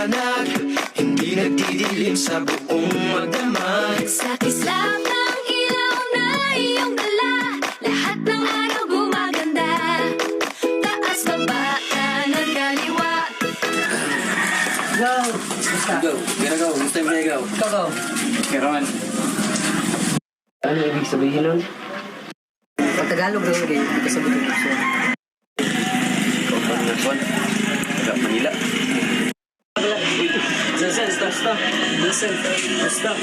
maliwanag, hindi nagdidilim sa buong magdamag. Sa kislap ng ilaw na iyong dala, lahat ng araw gumaganda. Taas, baba, kanan, kaliwa. Go! Go, gonna go, gusto mo go. Go! Meron. Ano ibig sabihin nun? Pag Tagalog daw rin, hindi ka sabihin ng gusto. Kombinasyon. Taga Manila. Vincent, stop. Vincent, stop.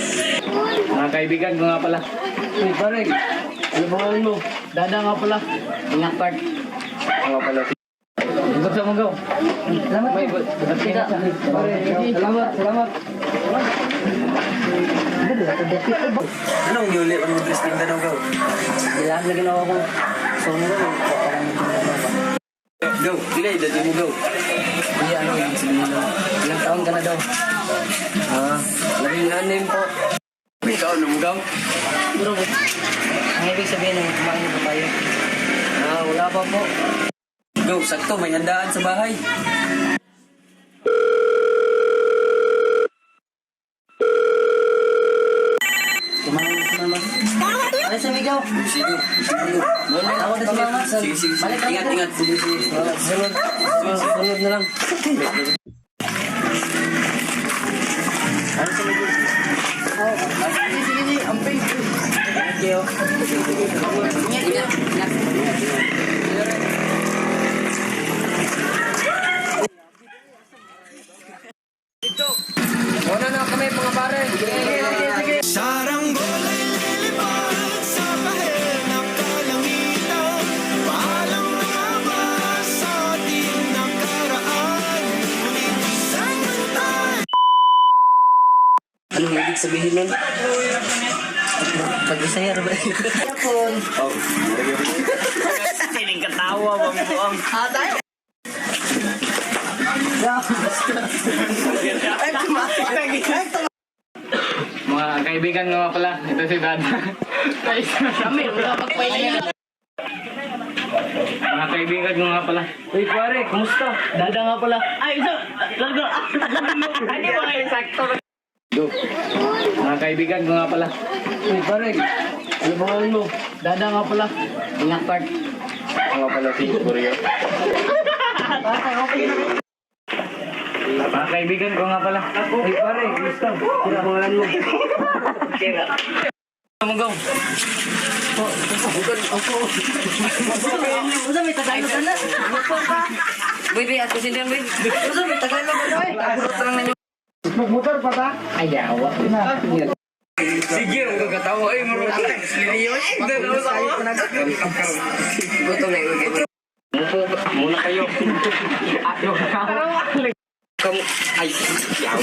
Mga kaibigan ko nga pala. Uy, pare! Ano pangalan mo? Dada nga pala. Ingat part. Nga pala. Gusto mo go? Salamat. May Kita. Salamat. Anong yuli ang mga Christine na go? Bilang na ginawa ko. Songo. Parang Go, delay, dati mo go. hindi ano ibig sabihin nun. Ilang taon ka na daw? Labing anim po. Ikaw, ano mo go? Siguro po. Ang ibig sabihin ng kumain na tayo. Wala pa po. Go, sakto, may handaan sa bahay. Kumain na si mama. Ay, sa Migaw. Sige. Tawag na si mama. Sige. Balik ka na. Ingat. Sige. Sunod na lang. Ano sa Migaw? Sige. Amping. Thank you. Ingat. Una na kami mga pare. Sige. Saranggola ay lilipad sa bahid ng kalangitan. Paalam na nga ba sa ating nakaraan? Ngunit samantala. Anong ibig sabihin nun? Pag-isaya na ba? Yapon. Oh, Siling katawa, bang. Tayo. Mga kaibigan ko nga pala. Ito si Dada. Kami, wala magpahinga. Mga kaibigan ko nga pala. Uy, pare, kumusta? Dada nga pala. Ay, ito. Largo. Hindi ba kayo sakto? Go. Mga kaibigan ko nga pala. Uy, pare, ano pangalan mo? Dada nga pala. Ingat part. Nga pala si Buryo. Mga kaibigan ko nga pala. Uy, pare, kumusta? Ano pangalan mo? Mo go. Usa may Tagalog ka na? Baby, ako sindihan, baby. Usa may Tagalog ka na, eh. Abot lang na nyo. Motor pa ta? Ayaw. sige, ang gagatawa ay marunong. Liliwas. Gutom na yun. Muna kayo. Ayaw. Ay, yaw.